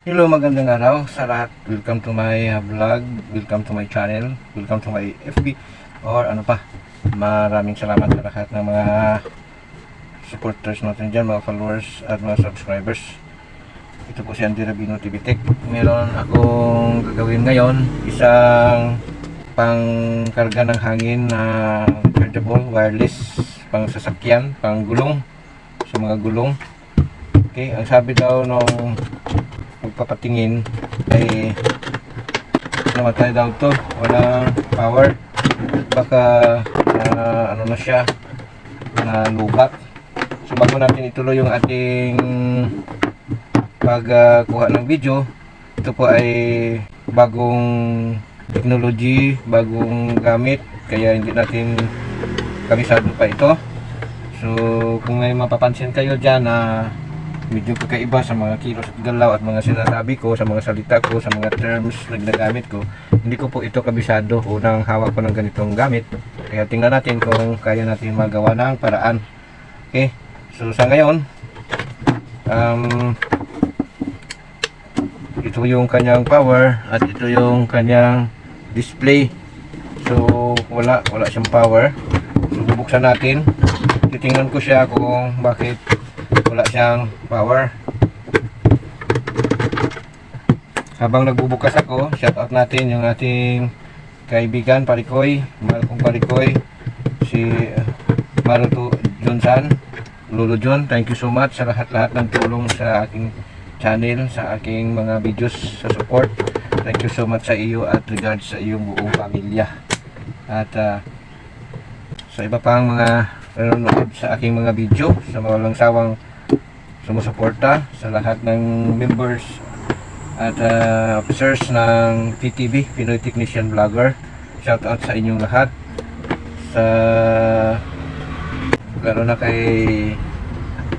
Hello, magandang araw sa lahat. Welcome to my vlog, welcome to my channel, welcome to my FB or ano pa. Maraming salamat sa lahat ng mga supporters natin dyan, mga followers at mga subscribers. Ito po si Andy Rabino TV Tech. Meron akong gagawin ngayon, isang pangkarga ng hangin na chargeable, wireless, pang sasakyan, pang gulong, sa mga gulong. Okay, ang sabi daw nung magpapatingin ay namatay daw to, walang power, baka ano na siya, na lubat. So bago natin ituloy yung ating pagkuha ng video, ito po ay bagong technology, bagong gamit, kaya hindi natin kabisado pa ito. So kung may mapapansin kayo dyan na medyo kakaiba sa mga kilos at galaw at mga sinasabi ko, sa mga salita ko, sa mga terms na ginagamit ko, hindi ko po ito kabisado. Unang hawak ko ng ganitong gamit, kaya tingnan natin kung kaya natin magawa ng paraan. Okay, so sa ngayon ito yung kanyang power at ito yung kanyang display. So wala siyang power. So bubuksan natin, titingnan ko siya kung bakit wala siyang power. Habang nagbubukas ako, shout out natin yung ating kaibigan Parikoy, mahal kong Parikoy, si Maruto Johnson, Lolo John. Thank you so much sa lahat ng tulong sa aking channel, sa aking mga videos, sa support. Thank you so much sa iyo at regards sa iyong buong pamilya. At sa iba pang mga nanonood sa aking mga video, sa mga walang sawang sumusuporta, sa lahat ng members at officers ng PTV, Pinoy Technician Vlogger. Shout out sa inyong lahat, sa lalo na kay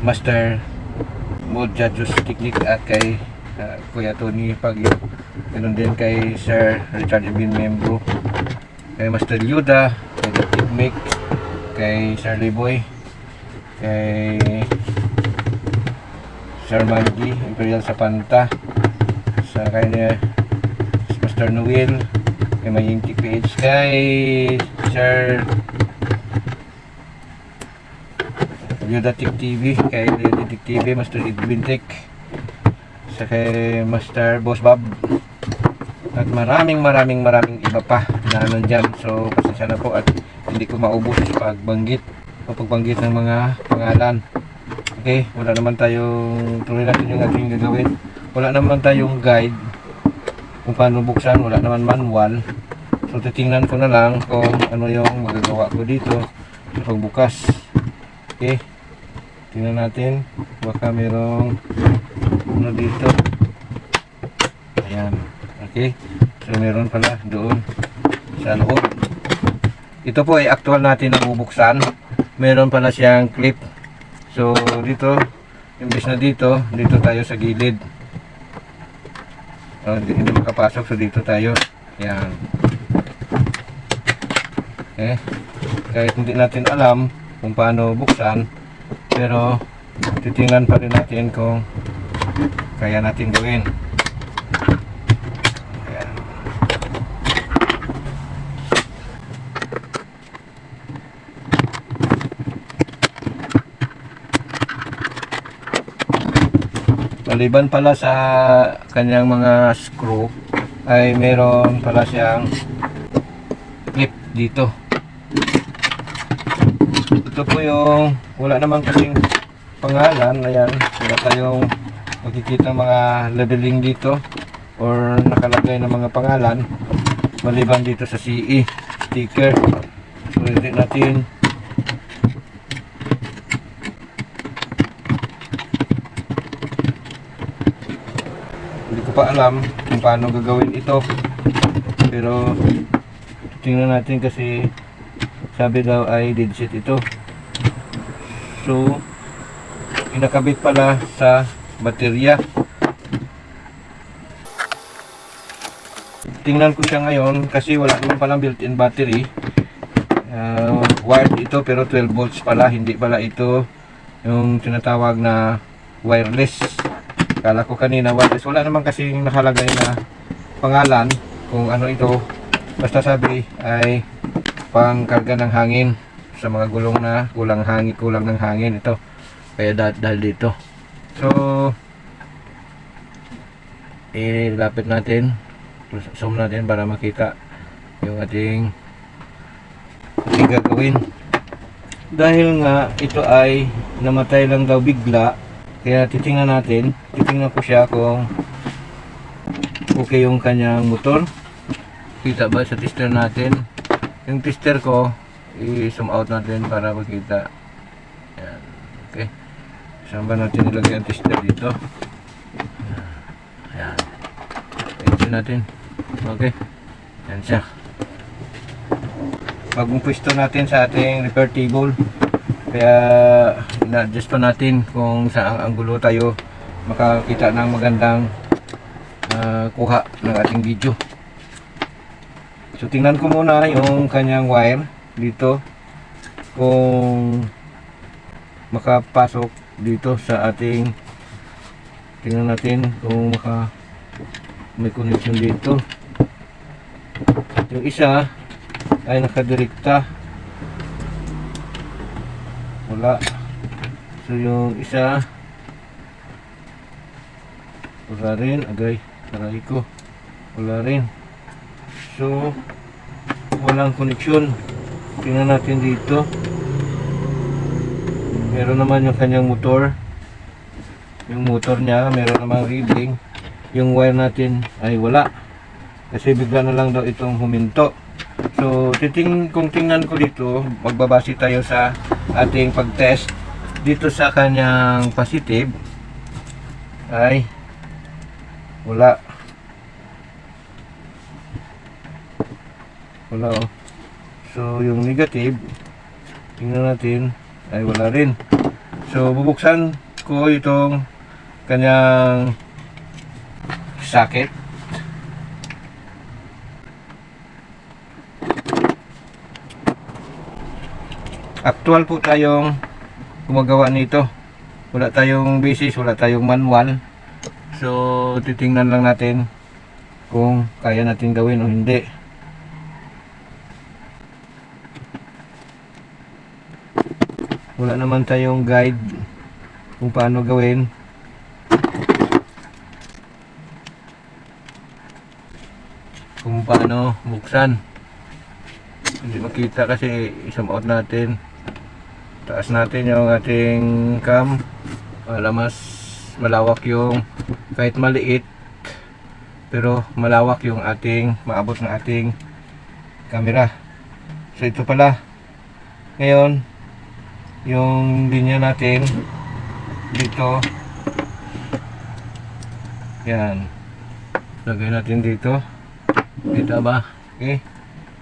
Master Modja Jus Technique at kay Kuya Tony Pagyo, ganoon din kay Sir Richard Ibin Membro, kay Master Yuda, kay David Mick, kay Sir Liboy, kay Sir Mandy Imperial Sapanta, sa kanya Master Noel, kay Maying TPH, kay Sir Yudatic TV, kay Yudatic TV, Master Edwin Tech, sa kay Master Boss Bob, at maraming iba pa na nandyan. So pasensya na po at hindi ko maubos pagbanggit ng mga pangalan. Okay, wala naman tayong, tuloy natin yung ating gagawin. Wala naman tayong guide kung paano buksan, wala naman manual. So titingnan ko na lang kung ano yung magagawa ko dito sa pagbukas. Okay, tingnan natin, baka merong ano dito. Ayan, okay, so meron pala doon sa loob. Ito po ay actual natin na bubuksan. Meron pala siyang clip. So dito, imbes na dito tayo sa gilid. Hindi makapasok, so dito tayo. Yan. Okay. Kahit hindi natin alam kung paano buksan, pero titingnan pa rin natin kung kaya natin gawin. Yan. Maliban pala sa kanyang mga screw, ay meron pala siyang clip dito. Ito po yung, wala naman kasing pangalan. Ayan, wala tayong makikita mga labeling dito or nakalagay ng mga pangalan, maliban dito sa CE sticker. So hindi natin pa alam kung paano gagawin ito, pero tingnan natin kasi sabi daw ay dead set ito. So pinakabit pala sa baterya. Tingnan ko siya ngayon kasi wala naman palang built-in battery. Wired ito pero 12 volts pala, hindi pala ito yung tinatawag na wireless. Kala ko kanina wireless. Wala naman kasing nakalagay na pangalan kung ano ito. Basta sabi ay pangkarga ng hangin sa mga gulong na kulang ng hangin ito. Kaya dahil dito. So ilapit natin, zoom natin para makita yung ating gagawin. Dahil nga ito ay namatay lang daw bigla, kaya titingnan ko siya kung okay yung kanyang motor. Kita ba sa tester natin? Yung tester ko i-zoom out natin para makita. Yan. Okay, saan ba natin ilagay ang tester dito? Ayan. Ito natin. Okay. Yan siya. Bagong pwesto natin sa ating repair table. Kaya na-adjust pa natin kung saang anggulo tayo makakita ng magandang kuha ng ating video. So tingnan ko muna yung kanyang wire dito kung makapasok dito sa ating. Tingnan natin kung may connection dito. Yung isa ay nakadirekta. Wala. So yung isa wala rin. Agay, taray ko. Wala rin. So walang connection. Tingnan natin dito. Meron naman yung kanyang motor. Yung motor niya, meron namang reading. Yung wire natin ay wala. Kasi bigla na lang daw itong huminto. So, kung tingnan ko dito, magbabase tayo sa ating pag-test. Dito sa kanyang positive ay wala. Wala oh. So, yung negative, tingnan natin, ay wala rin. So, bubuksan ko itong kanyang socket. Actual po tayong gumagawa nito. Wala tayong basis, wala tayong manual. So titingnan lang natin kung kaya natin gawin o hindi. Wala naman tayong guide kung paano gawin. Kung paano buksan. Hindi makita kasi i-zoom out natin. Taas natin yung ating cam para mas malawak yung, kahit maliit pero malawak yung ating maabot ng ating camera. So ito pala ngayon yung linya natin dito. Yan, lagay natin dito. Kita ba? Okay,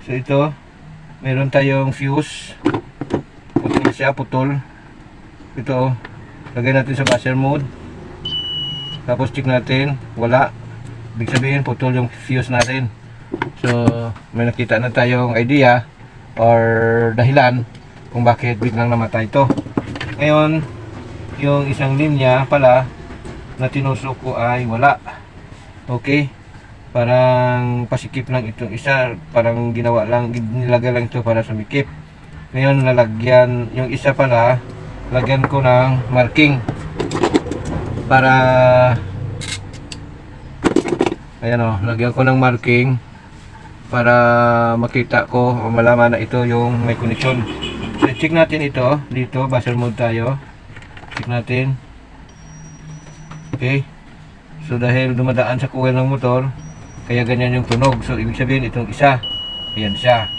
so ito meron tayong fuse. Putol siya, putol. Ito, lagay natin sa buzzer mode. Tapos check natin, wala. Ibig sabihin, putol yung fuse natin. So, may nakita na tayong idea or dahilan kung bakit biglang namatay ito. Ngayon, yung isang linya pala na tinusok ko ay wala. Okay, parang pasikip lang itong isa. Parang ginawa lang, nilagay lang ito para sumikip. Ngayon nalagyan, yung isa pala lagyan ko ng marking para ayan o, lagyan ko ng marking para makita ko o malaman na ito yung may connection. So check natin ito dito, buzzer mode tayo. Check natin. Okay, so dahil dumadaan sa coil ng motor kaya ganyan yung tunog. So ibig sabihin itong isa, ayan siya.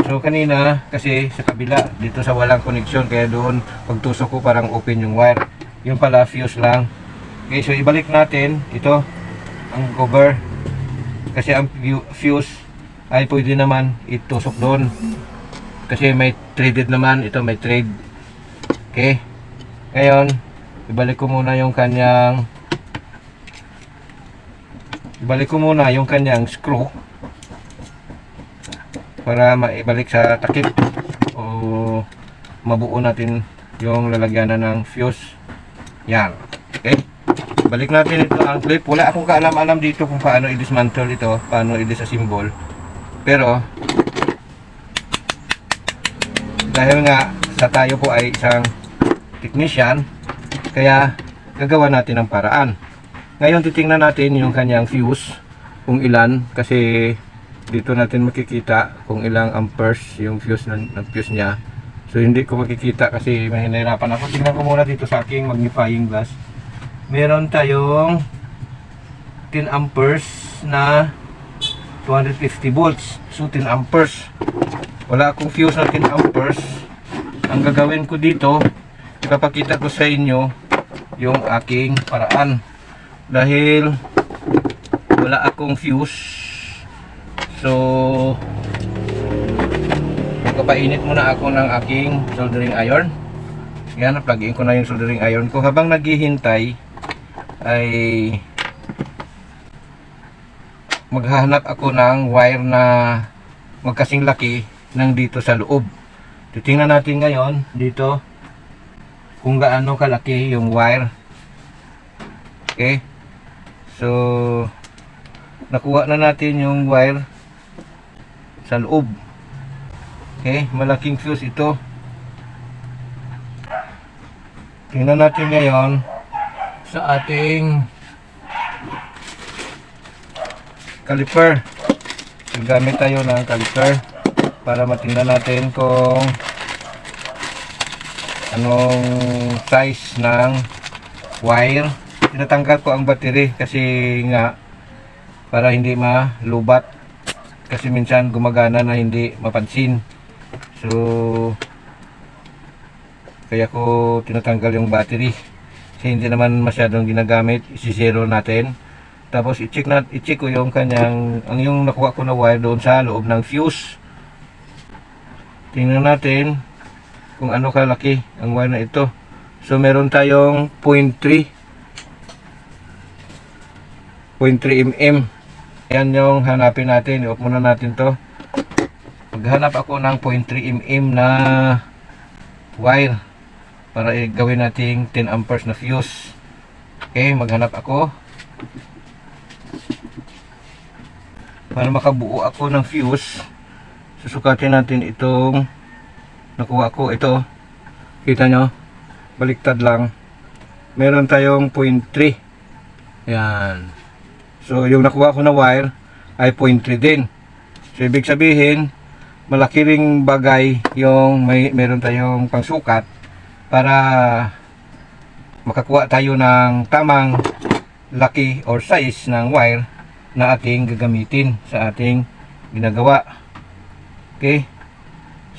So kanina kasi sa kabila dito sa walang connection, kaya doon pagtusok ko parang open yung wire. Yung pala fuse lang. Okay, so ibalik natin ito ang cover. Kasi ang fuse ay pwede naman itusok doon. Kasi may threaded naman, ito may thread. Okay. Ngayon, ibalik ko muna yung kanyang screw para maibalik sa takip o mabuo natin yung lalagyanan ng fuse. Yan. Okay. balik natin ito ang clip. Wala akong kaalam-alam dito kung paano i-dismantle ito, paano i-disassemble. Pero dahil nga sa tayo po ay isang technician, kaya gagawa natin ng paraan. Ngayon titingnan natin yung kanyang fuse, kung ilan, kasi dito natin makikita kung ilang amperes yung fuse ng fuse niya. So hindi ko makikita kasi mahihirapan ako. Tingnan ko muna dito sa aking magnifying glass. Meron tayong 10 amperes na 250 volts. So 10 amperes. Wala akong fuse na 10 amperes. Ang gagawin ko dito, ipapakita ko sa inyo yung aking paraan. Dahil wala akong fuse. So magpapainit muna ako ng aking soldering iron. Yan, plug-in ko na yung soldering iron ko. Habang naghihintay ay maghahanap ako ng wire na magkasing laki ng dito sa loob. Titingnan natin ngayon dito kung gaano kalaki yung wire. Okay, so nakuha na natin yung wire sa loob. Okay, malaking fuse ito. Tingnan natin ngayon sa ating caliper. Gamit tayo ng caliper para matingnan natin kung anong size ng wire. Tinatanggal ko ang battery kasi nga para hindi malubat, kasi minsan gumagana na hindi mapansin. So kaya ko tinatanggal yung battery kasi hindi naman masyadong ginagamit. Isi-zero natin, tapos i-check ko yung kanyang, yung nakuha ko na wire doon sa loob ng fuse. Tingnan natin kung ano kalaki ang wire na ito. So meron tayong 0.3 mm. Yan yung hanapin natin. I-off muna natin to. Maghanap ako ng 0.3 mm na wire para gawin nating 10 amperes na fuse. Okay, maghanap ako para makabuo ako ng fuse. Susukatin natin itong nakuha ko. Ito, kita nyo, baliktad lang. Meron tayong 0.3. Yan. So yung nakuha ko na wire ay 0.3 din. So ibig sabihin malaki ring bagay yung meron tayong pangsukat para makakuha tayo ng tamang laki or size ng wire na ating gagamitin sa ating ginagawa. Okay,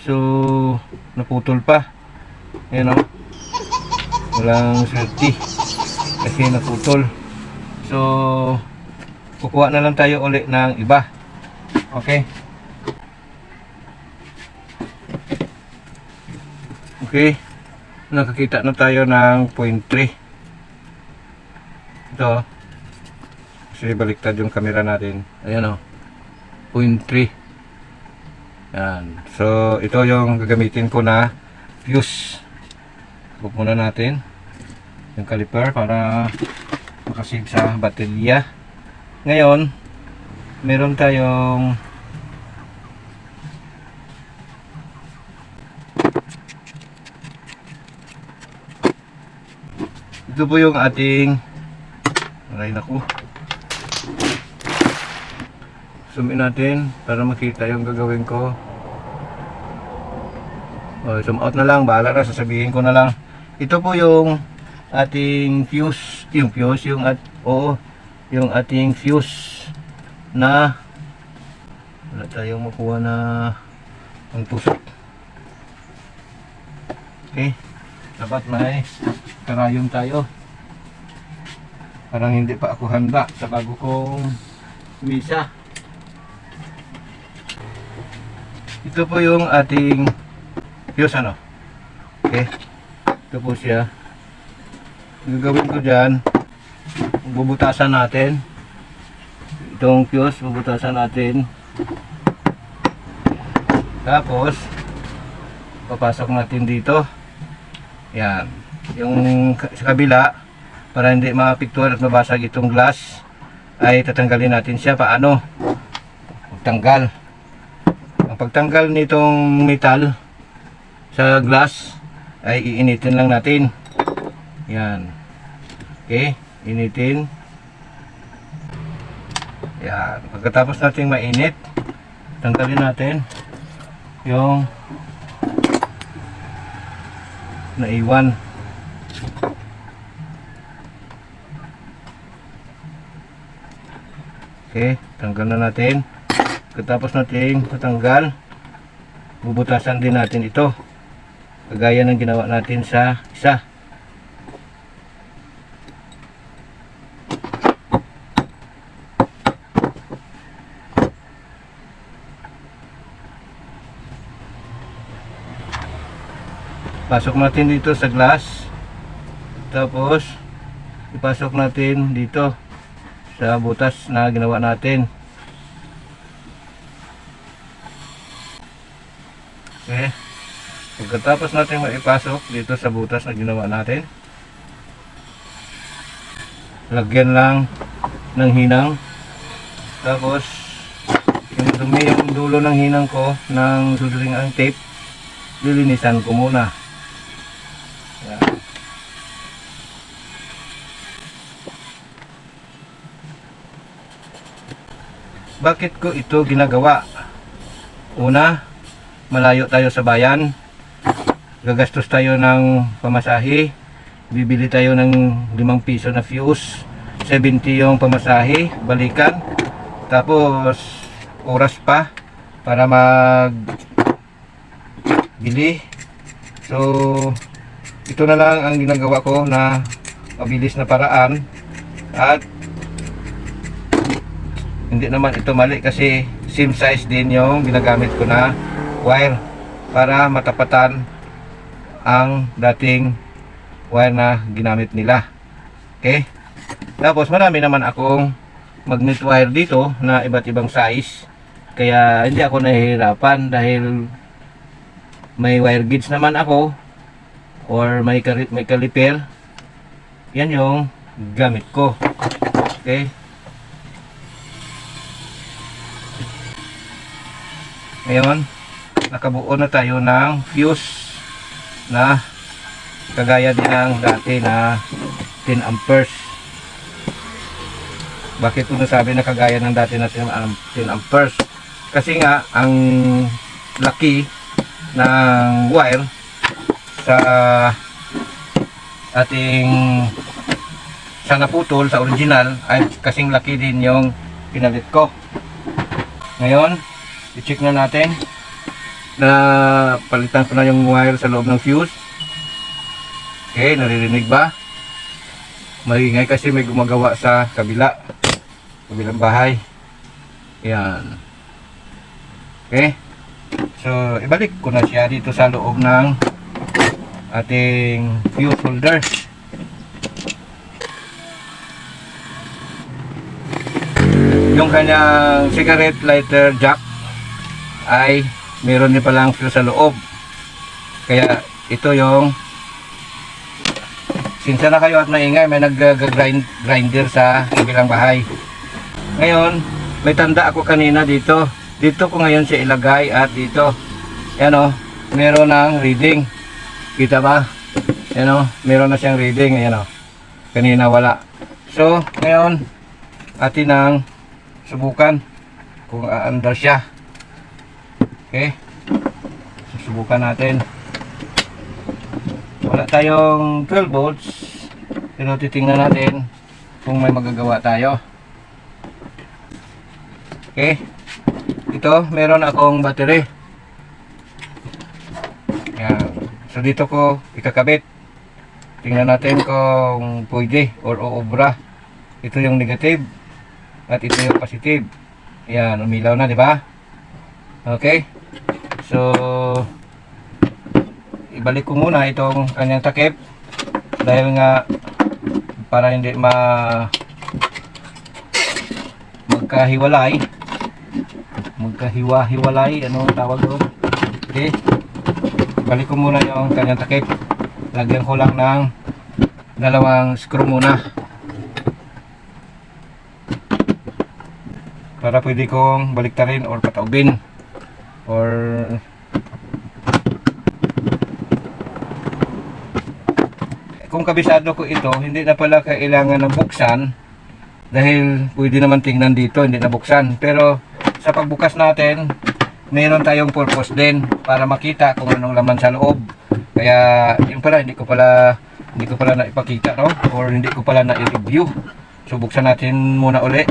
so naputol pa. Ayan o, walang swerte kasi naputol. So kukuha na lang tayo ulit ng iba. Okay, okay, nakakita na tayo ng 0.3. Ito kasi baliktad yung camera natin. Ayan o, 0.3. yan. So ito yung gagamitin ko na fuse. Huwag muna natin yung caliper para makasave sa baterya. Ngayon meron tayong ito po yung ating aray naku, zoom in natin para makita yung gagawin ko. Zoom out na lang, bahala na, sasabihin ko na lang. Ito po yung ating fuse, yung ating fuse na wala tayong makuha na ang tusok. Okay, dapat may karayom tayo. Parang hindi pa ako handa sa bago kong misa. Ito po yung ating fuse, ano? Okay, ito po siya. Gagawin ko dyan, bubutasan natin itong fuse, bubutasan natin, tapos papasok natin dito. Yan, yung sa kabila para hindi maapektuhan at mabasag itong glass, ay tatanggalin natin siya. Paano? Pagtanggal. Ang pagtanggal nitong metal sa glass ay iinitin lang natin. Yan. Okay, initin. Yan. Pagkatapos nating mainit, tanggalin natin yung naiwan. Okay, tanggal na natin. Pagkatapos natin matanggal, bubutasan din natin ito. Kagaya ng ginawa natin sa isa. Pasok natin dito sa glass. Tapos ipasok natin dito sa butas na ginawa natin. Okay. Pagkatapos natin maipasok dito sa butas na ginawa natin, lagyan lang ng hinang. Tapos yung dumi, yung dulo ng hinang ko ng suduring ang tape, lilinisan ko muna. Yan. Bakit ko ito ginagawa? Una, malayo tayo sa bayan, gagastos tayo ng pamasahe, bibili tayo ng 5 piso na fuse, 70 yung pamasahe, balikan, tapos oras pa para mag bili. So ito na lang ang ginagawa ko na mabilis na paraan, at hindi naman ito mali kasi same size din yung ginagamit ko na wire para matapatan ang dating wire na ginamit nila. Okay, tapos marami naman akong magnet wire dito na iba't ibang size, kaya hindi ako nahihirapan dahil may wire gauge naman ako or may caliper. Yan yung gamit ko. Okay, ngayon nakabuo na tayo ng fuse na kagaya din ng dati na 10 amperes. Bakit ko nasabi na kagaya ng dati na 10 amperes? Kasi nga ang laki ng wire sa ating sa naputol sa original ay kasing laki din yung pinalit ko. Ngayon i-check na natin na palitan ko na yung wire sa loob ng fuse. Okay, naririnig ba? Maingay kasi may gumagawa sa kabilang bahay. Yan. Okay, so ibalik ko na siya dito sa loob ng ating fuse holder. Yung kanyang cigarette lighter jack ay meron din palang fuse sa loob. Kaya ito yung, sinsa na kayo at maingay, may nag-grinder sa kabilang bahay. Ngayon may tanda ako kanina dito ko ngayon siya ilagay, at dito yan o, meron ng reading. Kita ba? Yan o, meron na siyang reading. Ayan o, kanina wala. So ngayon atin ang subukan kung aandar siya. Okay, susubukan natin. Wala tayong 12 volts, pero titingnan natin kung may magagawa tayo. Okay, ito meron akong battery. Yan. So dito ko ikakabit. Tingnan natin kung pwede or uubra. Ito yung negative at ito yung positive. Yan, umilaw na, di ba? Okay, so ibalik ko muna itong kanyang takip dahil nga para hindi magkahiwa-hiwalay, ano tawag doon. Okay, ibalik ko muna yung kanyang takip. Lagyan ko lang ng dalawang screw muna para pwede kong baliktarin or pataubin or kung kabisado ko ito, hindi na pala kailangan ng buksan dahil pwede naman tingnan dito, hindi na buksan. Pero sa pagbukas natin, mayroon tayong purpose din para makita kung anong laman sa loob. Kaya yung pala, hindi ko pala naipakita, no? Or hindi ko pala na-review. So buksan natin muna uli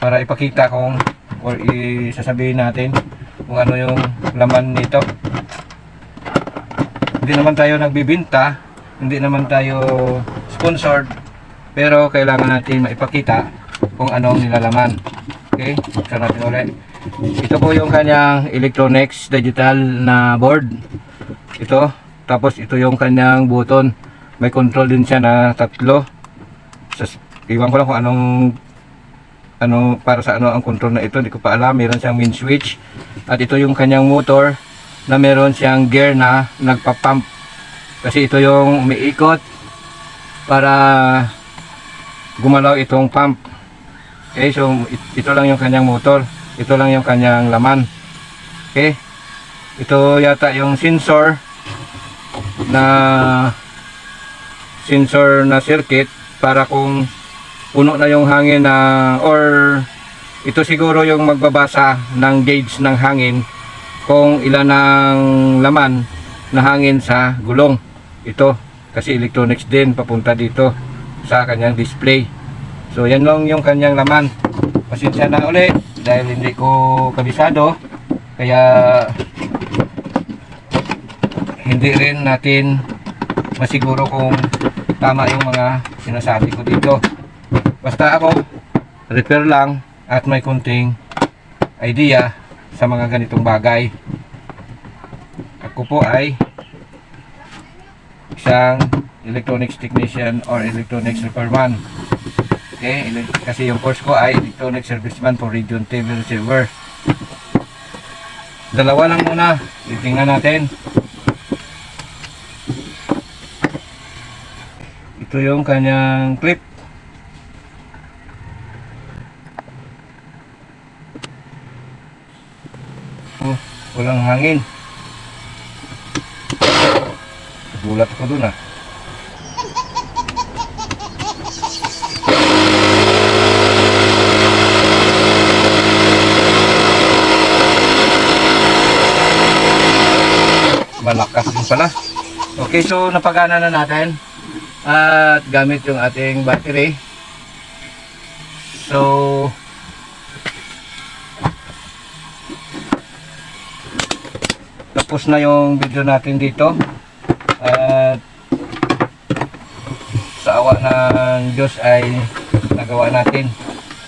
para ipakita kung or isasabihin natin kung ano yung laman nito. Hindi naman tayo nagbibinta, hindi naman tayo sponsored, pero kailangan natin maipakita kung anong nilalaman. Okay, buksan natin ulit. Ito po yung kanyang electronics digital na board. Ito, tapos ito yung kanyang button. May control din siya na 3. Iwan ko lang kung para sa ano ang control na ito, hindi ko pa alam. Meron siyang main switch. At ito yung kanyang motor na meron siyang gear na nagpa-pump. Kasi ito yung umiikot para gumalaw itong pump. Okay, so ito lang yung kanyang motor. Ito lang yung kanyang laman. Okay. Ito yata yung sensor na circuit para kung puno na yung hangin na or ito siguro yung magbabasa ng gauge ng hangin kung ilan ang laman na hangin sa gulong. Ito kasi electronics din papunta dito sa kanyang display. So yan lang yung kanyang laman. Pasensya na ulit dahil hindi ko kabisado, kaya hindi rin natin masiguro kung tama yung mga sinasabi ko dito. Basta ako repair lang at may kunting idea sa mga ganitong bagay. Ako po ay isang electronics technician or electronics repairman. Okay, kasi yung course ko ay electronics serviceman for Region TV Receiver. Dalawa lang muna, titingnan natin. Ito yung kanyang clip. Oh, walang hangin. Gulat ko dun ah. Malakas din pala. Okay, so napagana na natin at gamit yung ating battery. So tapos na yung video natin dito. At sa awa ng Diyos ay nagawa natin.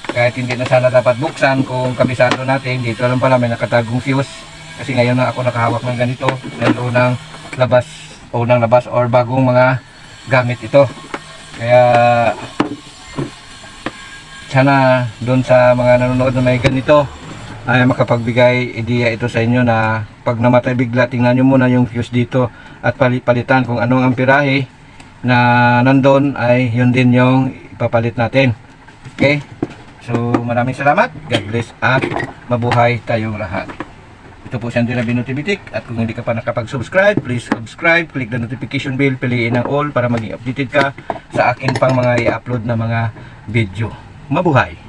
Kahit hindi na sana dapat buksan kung kabisado natin. Dito lang pala may nakatagong fuse. Kasi ngayon na ako nakahawak ng ganito. Dahil unang labas or bagong mga gamit ito. Kaya sana doon sa mga nanonood na may ganito ay makapagbigay idea ito sa inyo na pag namatay bigla, tingnan nyo muna yung fuse dito at palitan kung anong amperahe na nandun ay yun din yung ipapalit natin. Okay? So maraming salamat. God bless at mabuhay tayong lahat. Ito po si Andy Rabino TV Tech, at kung hindi ka pa nakapag-subscribe, please subscribe, click the notification bell, piliin ang all para maging updated ka sa akin pang mga i-upload na mga video. Mabuhay!